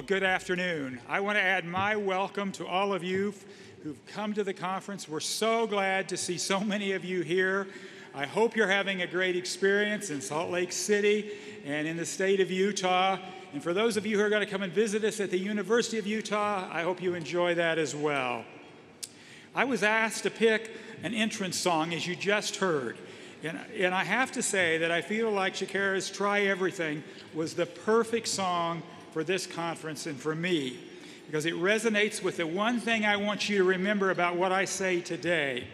Good afternoon. I want to add my welcome to all of you who've come to the conference. We're so glad to see so many of you here. I hope you're having a great experience in Salt Lake City and in the state of Utah. And for those of you who are going to come and visit us at the University of Utah, I hope you enjoy that as well. I was asked to pick an entrance song, as you just heard. And I have to say that I feel like Shakira's Try Everything was the perfect song for this conference and for me, because it resonates with the one thing I want you to remember about what I say today.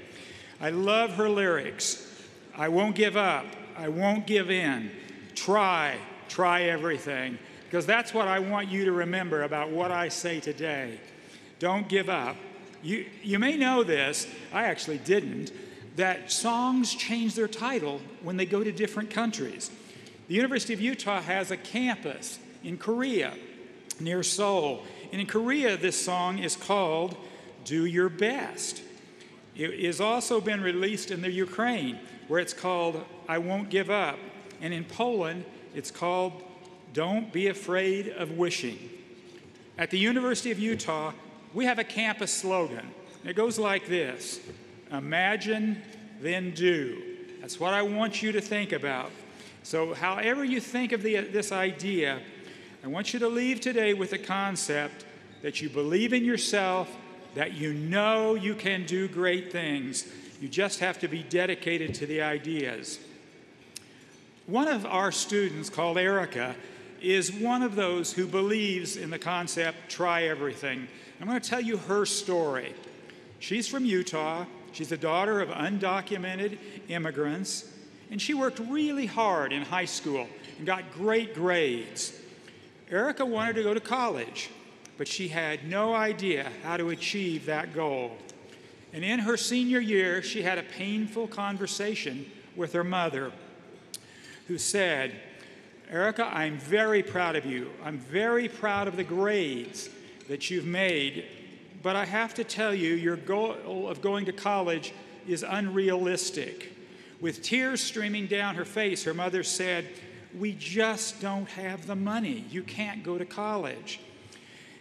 I love her lyrics. I won't give up. I won't give in. Try everything, because that's what I want you to remember about what I say today. Don't give up. You may know this, I actually didn't, that songs change their title when they go to different countries. The University of Utah has a campus in Korea, near Seoul. And in Korea, this song is called Do Your Best. It has also been released in the Ukraine, where it's called I Won't Give Up. And in Poland, it's called Don't Be Afraid of Wishing. At the University of Utah, we have a campus slogan. It goes like this: imagine, then do. That's what I want you to think about. So however you think of this idea, I want you to leave today with the concept that you believe in yourself, that you know you can do great things. You just have to be dedicated to the ideas. One of our students, called Erica, is one of those who believes in the concept, try everything. I'm going to tell you her story. She's from Utah. She's the daughter of undocumented immigrants, and she worked really hard in high school and got great grades. Erica wanted to go to college, but she had no idea how to achieve that goal. And in her senior year, she had a painful conversation with her mother, who said, Erica, I'm very proud of you. I'm very proud of the grades that you've made, but I have to tell you, your goal of going to college is unrealistic. With tears streaming down her face, her mother said, we just don't have the money. You can't go to college.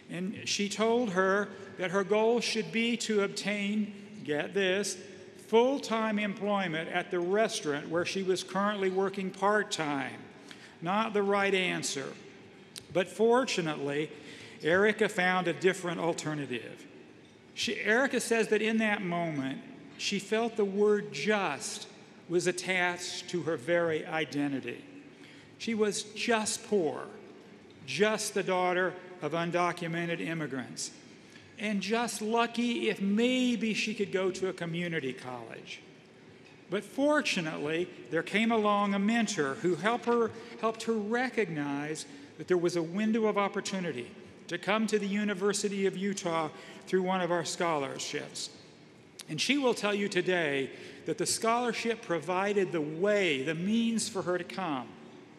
And she told her that her goal should be to obtain, get this, full-time employment at the restaurant where she was currently working part-time. Not the right answer. But fortunately, Erica found a different alternative. Erica says that in that moment, she felt the word just was attached to her very identity. She was just poor, just the daughter of undocumented immigrants, and just lucky if maybe she could go to a community college. But fortunately, there came along a mentor who helped her recognize that there was a window of opportunity to come to the University of Utah through one of our scholarships. And she will tell you today that the scholarship provided the way, the means for her to come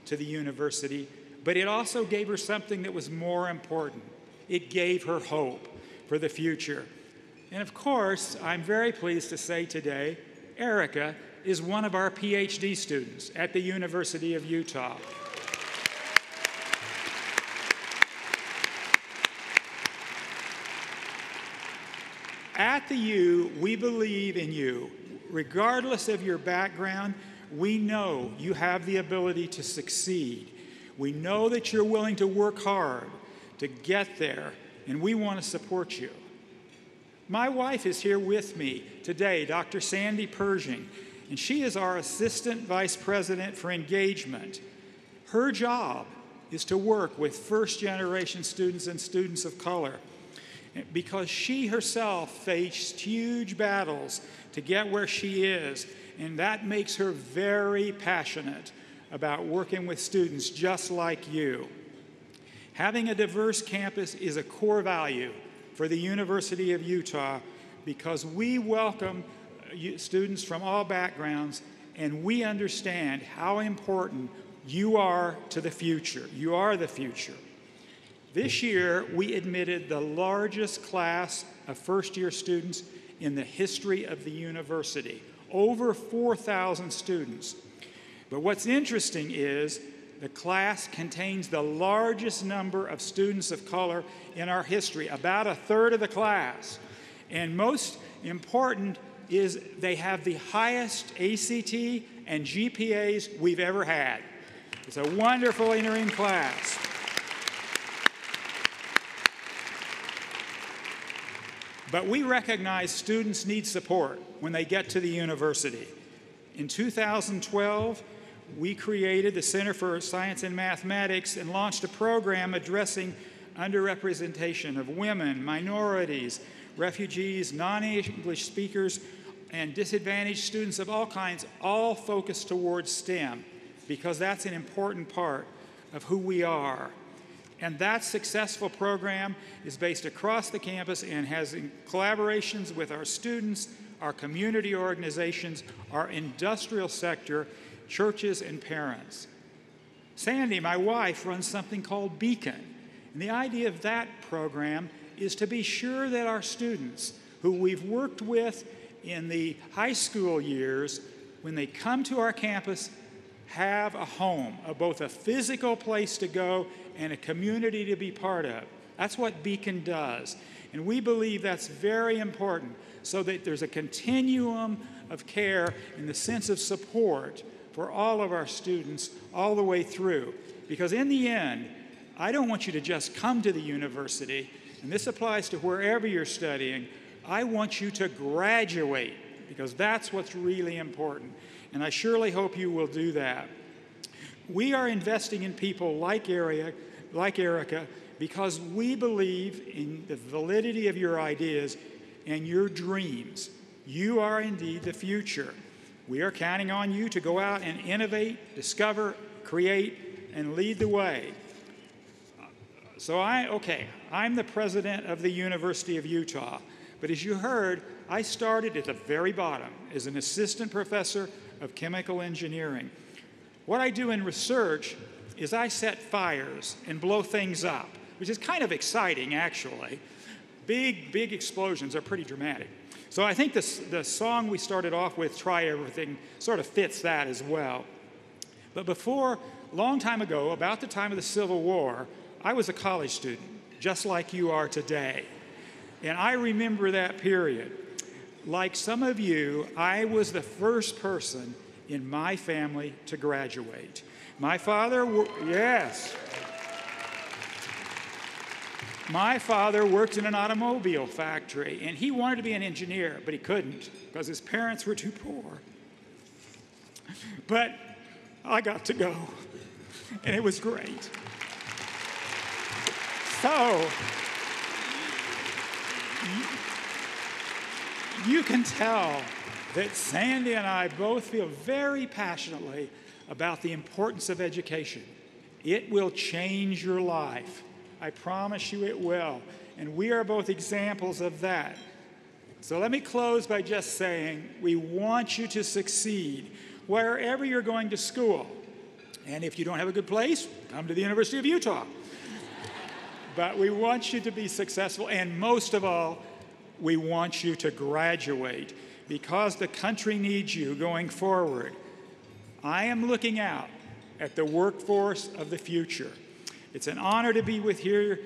to the university, but it also gave her something that was more important. It gave her hope for the future. And of course, I'm very pleased to say today, Erica is one of our PhD students at the University of Utah. At the U, we believe in you. Regardless of your background, we know you have the ability to succeed. We know that you're willing to work hard to get there, and we want to support you. My wife is here with me today, Dr. Sandy Pershing, and she is our Assistant Vice President for Engagement. Her job is to work with first-generation students and students of color, because she herself faced huge battles to get where she is, and that makes her very passionate about working with students just like you. Having a diverse campus is a core value for the University of Utah, because we welcome students from all backgrounds, and we understand how important you are to the future. You are the future. This year, we admitted the largest class of first-year students in the history of the university, over 4,000 students. But what's interesting is the class contains the largest number of students of color in our history, about a third of the class. And most important is they have the highest ACT and GPAs we've ever had. It's a wonderful entering class. But we recognize students need support when they get to the university. In 2012, we created the Center for Science and Mathematics and launched a program addressing underrepresentation of women, minorities, refugees, non-English speakers, and disadvantaged students of all kinds, all focused towards STEM, because that's an important part of who we are. And that successful program is based across the campus and has collaborations with our students, our community organizations, our industrial sector, churches, and parents. Sandy, my wife, runs something called Beacon. And the idea of that program is to be sure that our students, who we've worked with in the high school years, when they come to our campus, have a home, both a physical place to go and a community to be part of. That's what Beacon does. And we believe that's very important, so that there's a continuum of care in the sense of support for all of our students all the way through. Because in the end, I don't want you to just come to the university, and this applies to wherever you're studying. I want you to graduate, because that's what's really important. And I surely hope you will do that. We are investing in people like Erica because we believe in the validity of your ideas and your dreams. You are indeed the future. We are counting on you to go out and innovate, discover, create, and lead the way. So I'm the president of the University of Utah. But as you heard, I started at the very bottom as an assistant professor of chemical engineering. What I do in research is I set fires and blow things up, which is kind of exciting, actually. Big explosions are pretty dramatic. So I think the song we started off with, Try Everything, sort of fits that as well. But before, a long time ago, about the time of the Civil War, I was a college student, just like you are today. And I remember that period. Like some of you, I was the first person in my family to graduate. My father, yes. My father worked in an automobile factory, and he wanted to be an engineer, but he couldn't because his parents were too poor. But I got to go, and it was great. So, you can tell that Sandy and I both feel very passionately about the importance of education. It will change your life. I promise you it will. And we are both examples of that. So let me close by just saying we want you to succeed wherever you're going to school. And if you don't have a good place, come to the University of Utah. But we want you to be successful, and most of all, we want you to graduate because the country needs you going forward. I am looking out at the workforce of the future. It's an honor to be with you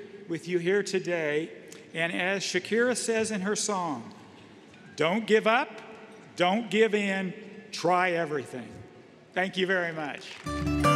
here today. And as Shakira says in her song, don't give up, don't give in, try everything. Thank you very much.